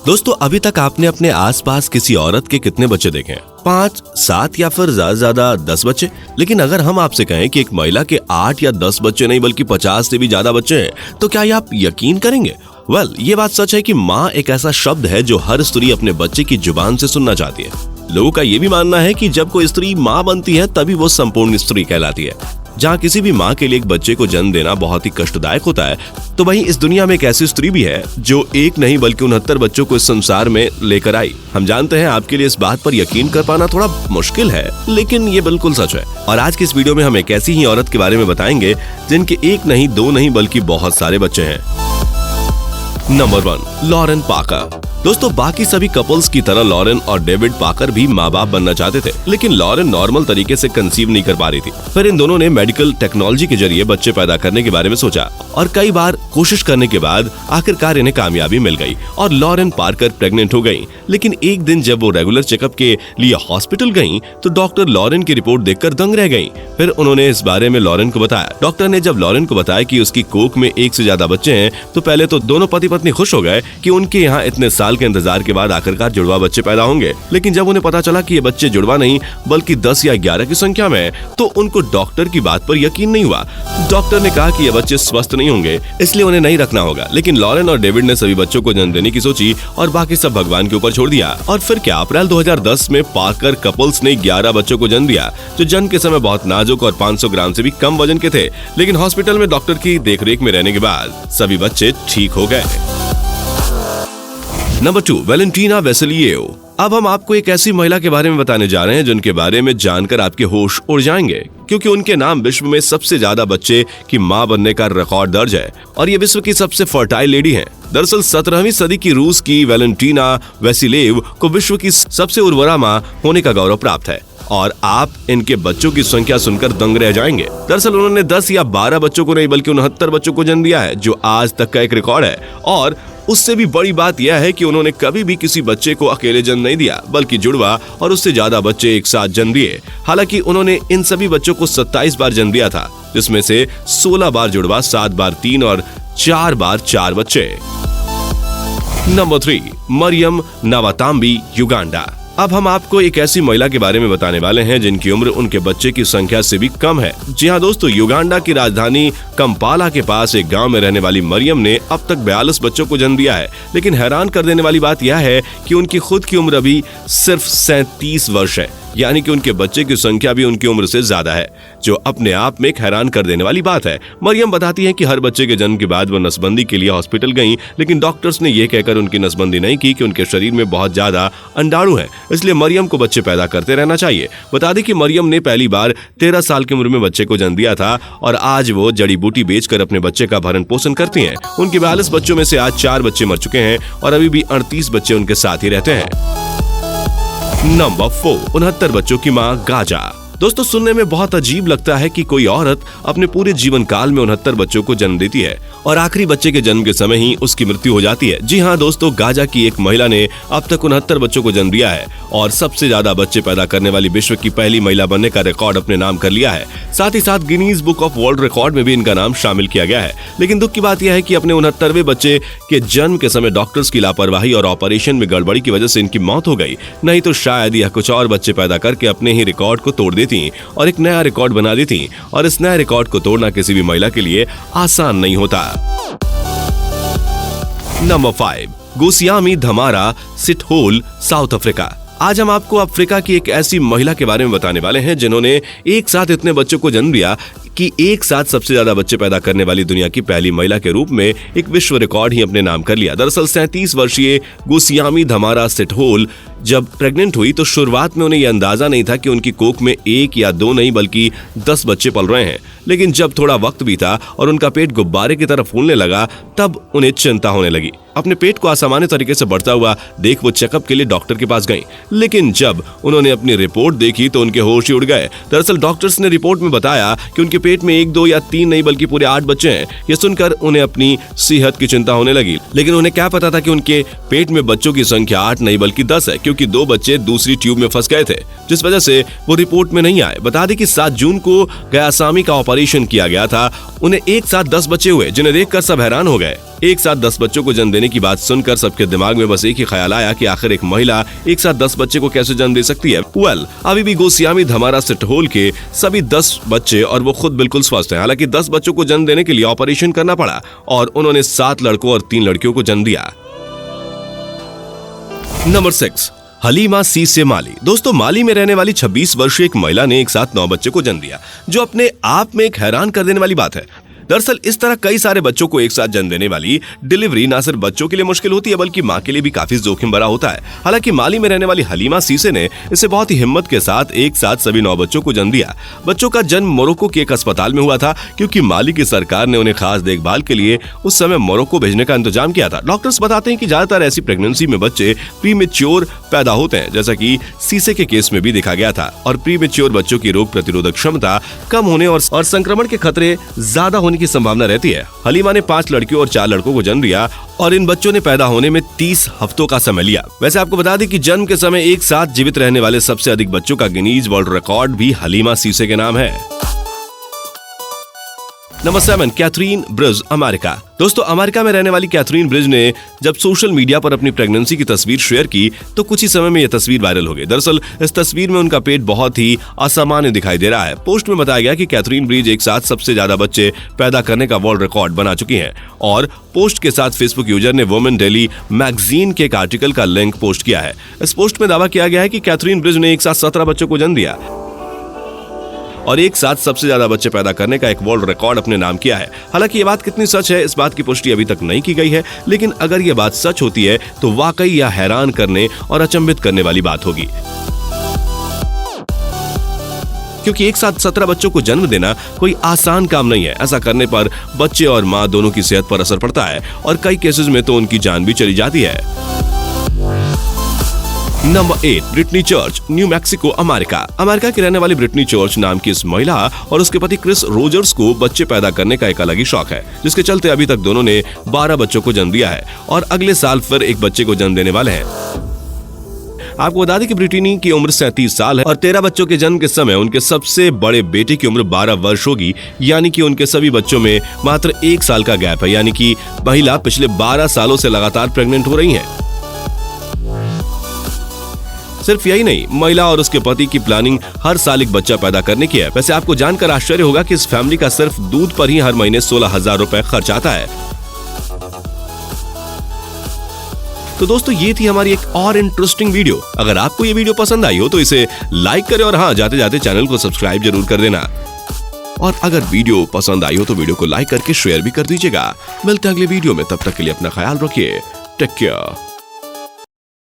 दोस्तों, अभी तक आपने अपने आसपास किसी औरत के कितने बच्चे देखे हैं? 5, 7 या फिर ज्यादा से ज्यादा 10 बच्चे। लेकिन अगर हम आपसे कहें कि एक महिला के 8 या 10 बच्चे नहीं बल्कि 50 से भी ज्यादा बच्चे हैं, तो क्या ये आप यकीन करेंगे? ये बात सच है कि माँ एक ऐसा शब्द है जो हर स्त्री अपने बच्चे की जुबान से सुनना चाहती है। लोगों का ये भी मानना है कि जब कोई स्त्री माँ बनती है तभी वो संपूर्ण स्त्री कहलाती है। जहाँ किसी भी माँ के लिए एक बच्चे को जन्म देना बहुत ही कष्टदायक होता है, तो वहीं इस दुनिया में एक ऐसी स्त्री भी है जो एक नहीं बल्कि 69 बच्चों को इस संसार में लेकर आई। हम जानते हैं आपके लिए इस बात पर यकीन कर पाना थोड़ा मुश्किल है, लेकिन ये बिल्कुल सच है। और आज की इस वीडियो में हम एक ऐसी ही औरत के बारे में बताएंगे जिनके एक नहीं, दो नहीं बल्कि बहुत सारे बच्चे हैं। नंबर 1, लॉरेन पाकर। दोस्तों, बाकी सभी कपल्स की तरह लॉरेन और डेविड पाकर भी माँ बाप बनना चाहते थे, लेकिन लॉरेन नॉर्मल तरीके से कंसीव नहीं कर पा रही थी। फिर इन दोनों ने मेडिकल टेक्नोलॉजी के जरिए बच्चे पैदा करने के बारे में सोचा और कई बार कोशिश करने के बाद आखिरकार इन्हें कामयाबी मिल गई और लॉरेन पाकर प्रेग्नेंट हो गई। लेकिन एक दिन जब वो रेगुलर चेकअप के लिए हॉस्पिटल गयी तो डॉक्टर लॉरेन की रिपोर्ट देखकर दंग रह गयी। फिर उन्होंने इस बारे में लॉरेन को बताया। डॉक्टर ने जब लॉरेन को बताया कि उसकी कोख में 1 से ज्यादा बच्चे हैं, तो पहले तो दोनों पति पत्नी खुश हो गए कि उनके यहाँ इतने साल के इंतजार के बाद आखिरकार जुड़वा बच्चे पैदा होंगे। लेकिन जब उन्हें पता चला कि ये बच्चे जुड़वा नहीं बल्कि 10 या 11 की संख्या में, तो उनको डॉक्टर की बात पर यकीन नहीं हुआ। डॉक्टर ने कहा कि ये बच्चे स्वस्थ नहीं होंगे, इसलिए उन्हें नहीं रखना होगा। लेकिन लॉरेन और डेविड ने सभी बच्चों को जन्म देने की सोची और बाकी सब भगवान के ऊपर छोड़ दिया। और फिर क्या, अप्रैल 2010 में पाकर कपल्स ने 11 बच्चों को जन्म दिया, जो जन्म के समय बहुत नाजुक और 500 ग्राम से भी कम वजन के थे। लेकिन हॉस्पिटल में डॉक्टर की देखरेख में रहने के बाद सभी बच्चे ठीक हो गए। Number 2, Valentina Vassilyev. अब हम आपको एक ऐसी महिला के बारे में बताने जा रहे हैं जिनके बारे में जानकर आपके होश उड़ जाएंगे, क्योंकि उनके नाम विश्व में सबसे ज्यादा बच्चे की मां बनने का रिकॉर्ड दर्ज है और ये विश्व की सबसे फर्टाइल लेडी हैं। दरअसल 17वीं सदी की रूस की वैलेंटीना वेसेलिएव को विश्व की सबसे उर्वरा मां होने का गौरव प्राप्त है और आप इनके बच्चों की संख्या सुनकर दंग रह जाएंगे। दरअसल उन्होंने 10 या 12 बच्चों को नहीं बल्कि 69 बच्चों को जन्म दिया है, जो आज तक का एक रिकॉर्ड है। और उससे भी बड़ी बात यह है कि उन्होंने कभी भी किसी बच्चे को अकेले जन्म नहीं दिया, बल्कि जुड़वा और उससे ज्यादा बच्चे एक साथ जन्म दिए। हालांकि उन्होंने इन सभी बच्चों को 27 बार जन्म दिया था, जिसमें से 16 बार जुड़वा, 7 बार 3 और 4 बार 4 बच्चे। Number 3, Mariam Nabatanzi, Uganda. अब हम आपको एक ऐसी महिला के बारे में बताने वाले हैं जिनकी उम्र उनके बच्चे की संख्या से भी कम है। जी हाँ दोस्तों, युगांडा की राजधानी कंपाला के पास एक गांव में रहने वाली मरियम ने अब तक 42 बच्चों को जन्म दिया है। लेकिन हैरान कर देने वाली बात यह है कि उनकी खुद की उम्र अभी सिर्फ 37 वर्ष है, यानी कि उनके बच्चे की संख्या भी उनकी उम्र से ज्यादा है, जो अपने आप में एक हैरान कर देने वाली बात है। मरियम बताती हैं कि हर बच्चे के जन्म के बाद वो नसबंदी के लिए हॉस्पिटल गईं, लेकिन डॉक्टर्स ने ये कहकर उनकी नसबंदी नहीं की कि उनके शरीर में बहुत ज्यादा अंडाणु है, इसलिए मरियम को बच्चे पैदा करते रहना चाहिए। बता दें कि मरियम ने पहली बार 13 साल की उम्र में बच्चे को जन्म दिया था और आज वो जड़ी बूटी बेचकर अपने बच्चे का भरण पोषण करती हैं। उनके 42 बच्चों में से आज 4 बच्चे मर चुके हैं और अभी भी 38 बच्चे उनके साथ ही रहते हैं। नंबर 4, 69 बच्चों की मां गाजा। दोस्तों, सुनने में बहुत अजीब लगता है कि कोई औरत अपने पूरे जीवन काल में 69 बच्चों को जन्म देती है और आखिरी बच्चे के जन्म के समय ही उसकी मृत्यु हो जाती है। जी हाँ दोस्तों, गाजा की एक महिला ने अब तक 69 बच्चों को जन्म दिया है और सबसे ज्यादा बच्चे पैदा करने वाली विश्व की पहली महिला बनने का रिकॉर्ड अपने नाम कर लिया है। साथ ही साथ Guinness book of world record में भी इनका नाम शामिल किया गया है। लेकिन दुख की बात यह है कि अपने 69वें बच्चे के जन्म के समय डॉक्टर्स की लापरवाही और ऑपरेशन में गड़बड़ी की वजह से इनकी मौत हो गई, नहीं तो शायद यह कुछ और बच्चे पैदा करके अपने ही रिकॉर्ड को तोड़ देती और एक नया रिकॉर्ड बना देती। और इस नए रिकॉर्ड को तोड़ना किसी भी महिला के लिए आसान नहीं होता। Number 5, गोसियामी Dhamara सिटहोल, south Africa. आज हम आपको अफ्रीका की एक ऐसी महिला के बारे में बताने वाले हैं जिन्होंने एक साथ इतने बच्चों को जन्म दिया कि एक साथ सबसे ज्यादा बच्चे पैदा करने वाली दुनिया की पहली महिला के रूप में एक विश्व रिकॉर्ड ही अपने नाम कर लिया। दरअसल 37 वर्षीय गोसियामी धमारा सिटहोल जब प्रेग्नेंट हुई तो शुरुआत में उन्हें यह अंदाजा नहीं था कि उनकी कोख में 1 या 2 नहीं बल्कि 10 बच्चे पल रहे हैं। लेकिन जब थोड़ा वक्त बीता और उनका पेट गुब्बारे की तरह फूलने लगा, तब उन्हें चिंता होने लगी। अपने पेट को असामान्य तरीके से बढ़ता हुआ देख वो चेकअप के लिए डॉक्टर के पास गईं। लेकिन जब उन्होंने अपनी रिपोर्ट देखी तो उनके होश ही उड़ गए। दरअसल डॉक्टर्स ने रिपोर्ट में बताया कि उनके पेट में 1, 2 या 3 नहीं बल्कि पूरे 8 बच्चे हैं। ये सुनकर उन्हें अपनी सेहत की चिंता होने लगी। लेकिन उन्हें क्या पता था कि उनके पेट में बच्चों की संख्या 8 नहीं बल्कि 10 है, क्योंकि 2 बच्चे दूसरी ट्यूब में फंस गए थे, जिस वजह से वो रिपोर्ट में नहीं आए। बता दें कि 7 जून को गयासामी का ऑपरेशन किया गया था। उन्हें एक साथ 10 बच्चे हुए, जिन्हें देखकर सब हैरान हो गए। एक साथ 10 बच्चों को जन्म देने की बात सुनकर सबके दिमाग में बस एक ही ख्याल आया कि आखिर एक महिला एक साथ 10 बच्चे को कैसे जन्म दे सकती है। अभी भी गोस्वामी धमारा सिटहोल के सभी 10 बच्चे और वो खुद बिल्कुल स्वस्थ हैं। हालांकि 10 बच्चों को जन्म देने के लिए ऑपरेशन करना पड़ा और उन्होंने 7 लड़कों और 3 लड़कियों को जन्म दिया। नंबर 6, हलीमा सीसे माली। दोस्तों, माली में रहने वाली 26 वर्षीय एक महिला ने एक साथ 9 बच्चे को जन्म दिया, जो अपने आप में एक हैरान कर देने वाली बात है। दरअसल इस तरह कई सारे बच्चों को एक साथ जन्म देने वाली डिलीवरी न सिर्फ बच्चों के लिए मुश्किल होती है बल्कि मां के लिए भी काफी जोखिम भरा होता है। हालांकि माली में रहने वाली हलीमा सीसे ने इसे बहुत ही हिम्मत के साथ एक साथ सभी 9 बच्चों को जन्म दिया। बच्चों का जन्म मोरक्को के एक अस्पताल में हुआ था, क्योंकि माली की सरकार ने उन्हें खास देखभाल के लिए उस समय मोरक्को भेजने का इंतजाम किया था। डॉक्टर्स बताते हैं कि ज्यादातर ऐसी प्रेगनेंसी में बच्चे प्रीमेच्योर पैदा होते हैं, जैसा कि सीसे के केस में भी देखा गया था। और प्रीमेच्योर बच्चों की रोग प्रतिरोधक क्षमता कम होने और संक्रमण के खतरे ज्यादा होने की संभावना रहती है। हलीमा ने 5 लड़कियों और 4 लड़कों को जन्म दिया और इन बच्चों ने पैदा होने में 30 हफ्तों का समय लिया। वैसे आपको बता दें कि जन्म के समय एक साथ जीवित रहने वाले सबसे अधिक बच्चों का गिनीज वर्ल्ड रिकॉर्ड भी हलीमा सीसे के नाम है। Number 7, Catherine Bridge, America. दोस्तों, अमेरिका में रहने वाली कैथरीन ब्रिज ने जब सोशल मीडिया पर अपनी प्रेगनेंसी की तस्वीर शेयर की तो कुछ ही समय में यह तस्वीर वायरल हो गई। दरअसल इस तस्वीर में उनका पेट बहुत ही असामान्य दिखाई दे रहा है। पोस्ट में बताया गया कि कैथरीन ब्रिज एक साथ सबसे ज्यादा बच्चे पैदा करने का वर्ल्ड रिकॉर्ड बना चुकी हैं और पोस्ट के साथ फेसबुक यूजर ने वुमेन डेली मैगजीन के एक आर्टिकल का लिंक पोस्ट किया है। इस पोस्ट में दावा किया गया है कि कैथरीन ब्रिज ने एक साथ 17 बच्चों को जन्म दिया और एक साथ सबसे ज्यादा बच्चे पैदा करने का एक वर्ल्ड रिकॉर्ड अपने नाम किया है। हालांकि ये बात कितनी सच है, इस बात की पुष्टि अभी तक नहीं की गई है, लेकिन अगर ये बात सच होती है तो वाकई यह हैरान करने और अचंभित करने वाली बात होगी, क्योंकि एक साथ 17 बच्चों को जन्म देना कोई आसान काम नहीं है। ऐसा करने पर बच्चे और माँ दोनों की सेहत पर असर पड़ता है और कई केसेस में तो उनकी जान भी चली जाती है। Number 8, Britney Church, New Mexico, America. America की रहने वाली ब्रिटनी चर्च नाम की इस महिला और उसके पति क्रिस रोजर्स को बच्चे पैदा करने का एक अलग ही शौक है, जिसके चलते अभी तक दोनों ने 12 बच्चों को जन्म दिया है और अगले साल फिर एक बच्चे को जन्म देने वाले हैं। आपको बता दें कि ब्रिटनी की उम्र 37 साल है और 13 बच्चों के जन्म के समय उनके सबसे बड़े बेटे की उम्र 12 वर्ष होगी, यानी कि उनके सभी बच्चों में मात्र 1 साल का गैप है। यानी कि महिला पिछले 12 सालों से लगातार प्रेग्नेंट हो रही है। सिर्फ यही नहीं, महिला और उसके पति की प्लानिंग हर साल एक बच्चा पैदा करने की है। वैसे आपको जानकर आश्चर्य होगा कि इस फैमिली का सिर्फ दूध पर ही हर महीने 16,000 रुपए खर्च आता है। तो दोस्तों, ये थी हमारी एक और इंटरेस्टिंग वीडियो। अगर आपको ये वीडियो पसंद आई हो तो इसे लाइक करें और हाँ, जाते जाते चैनल को सब्सक्राइब जरूर कर देना। और अगर वीडियो पसंद आई हो तो वीडियो को लाइक करके शेयर भी कर दीजिएगा। मिलते हैं अगले वीडियो में, तब तक के लिए अपना ख्याल रखिए। Take care.